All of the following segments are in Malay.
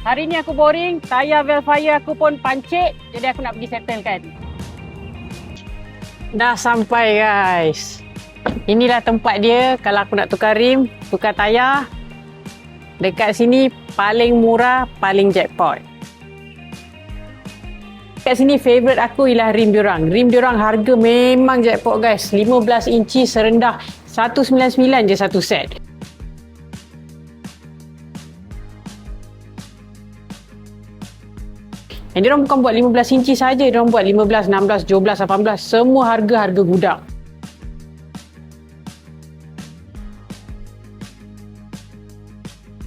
Hari ni aku boring, tayar Velfire aku pun pancit, jadi aku nak pergi settlekan. Dah sampai guys. Inilah tempat dia kalau aku nak tukar rim, tukar tayar. Dekat sini paling murah, paling jackpot. Dekat sini favourite aku ialah rim diorang. Rim diorang harga memang jackpot guys. 15 inci serendah 199 je satu set. Dan diorang bukan buat 15 inci saja, diorang buat 15, 16, 17, 18, semua harga gudang.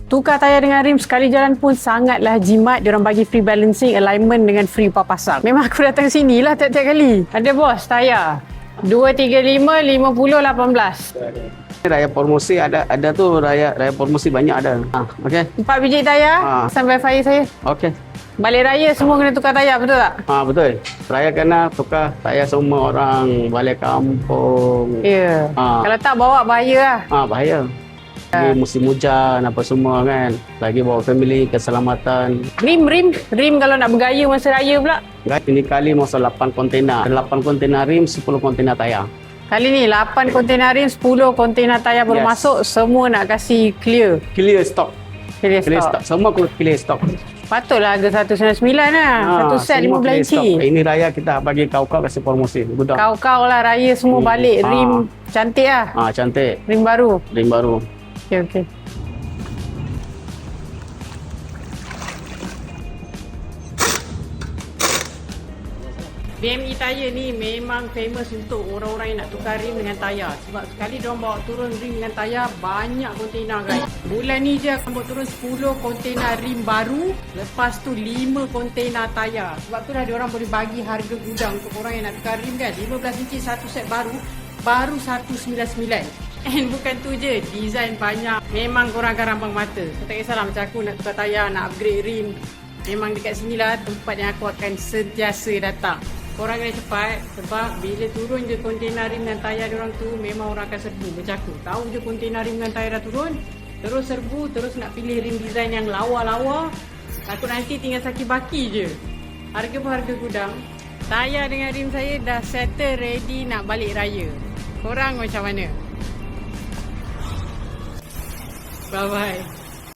Tukar tayar dengan rim sekali jalan pun sangatlah jimat. Diorang bagi free balancing, alignment dengan free pasang. Memang aku datang sini lah tiap-tiap kali. Ada bos, tayar 235, 50, 18. Raya promosi ada tu raya promosi banyak ada. Okey. 4 biji tayar sampai Velfire saya. Okey. Balik raya semua kena tukar tayar, betul tak? Betul. Raya kena tukar tayar semua orang balik kampung. Ya. Kalau tak bawa bahaya lah. Bahaya. Lagi musim hujan apa semua kan. Lagi bawa family, keselamatan. Rim kalau nak bergaya masa raya pula. Guys, ini kali masa 8 kontena. 8 kontena rim, 10 kontena tayar. Kali ni 8 kontena rim, 10 kontena tayar baru masuk. Semua nak kasih clear. Clear stock. Clear stock. Semua clear stock. Patutlah harga 199 lah. Satu set 15 inci. Ini raya kita bagi kau-kau kasih promosi. Kau-kau lah raya semua balik. Rim cantik lah. Cantik. Rim baru. Rim baru. Okey. BME Tayar ni memang famous untuk orang-orang yang nak tukar rim dengan tayar. Sebab sekali diorang bawa turun rim dengan tayar, banyak kontena guys. Bulan ni je akan bawa turun 10 kontena rim baru. Lepas tu 5 kontena tayar. Sebab tu dah diorang boleh bagi harga gudang untuk orang yang nak tukar rim kan. 15 inci satu set baru 199. And bukan tu je, design banyak. Memang korang akan rambang mata. So tak kisahlah macam aku nak tukar tayar, nak upgrade rim. Memang dekat sinilah tempat yang aku akan sentiasa datang. Korang kena cepat sebab bila turun je kontena rim dan tayar diorang tu, memang orang akan serbu macam aku. Tahu je kontena rim dan tayar dah turun, terus serbu, terus nak pilih rim design yang lawa-lawa. Takut nanti tinggal saki baki je. Harga pun harga gudang. Tayar dengan rim saya dah settle ready nak balik raya. Korang macam mana? Bye-bye.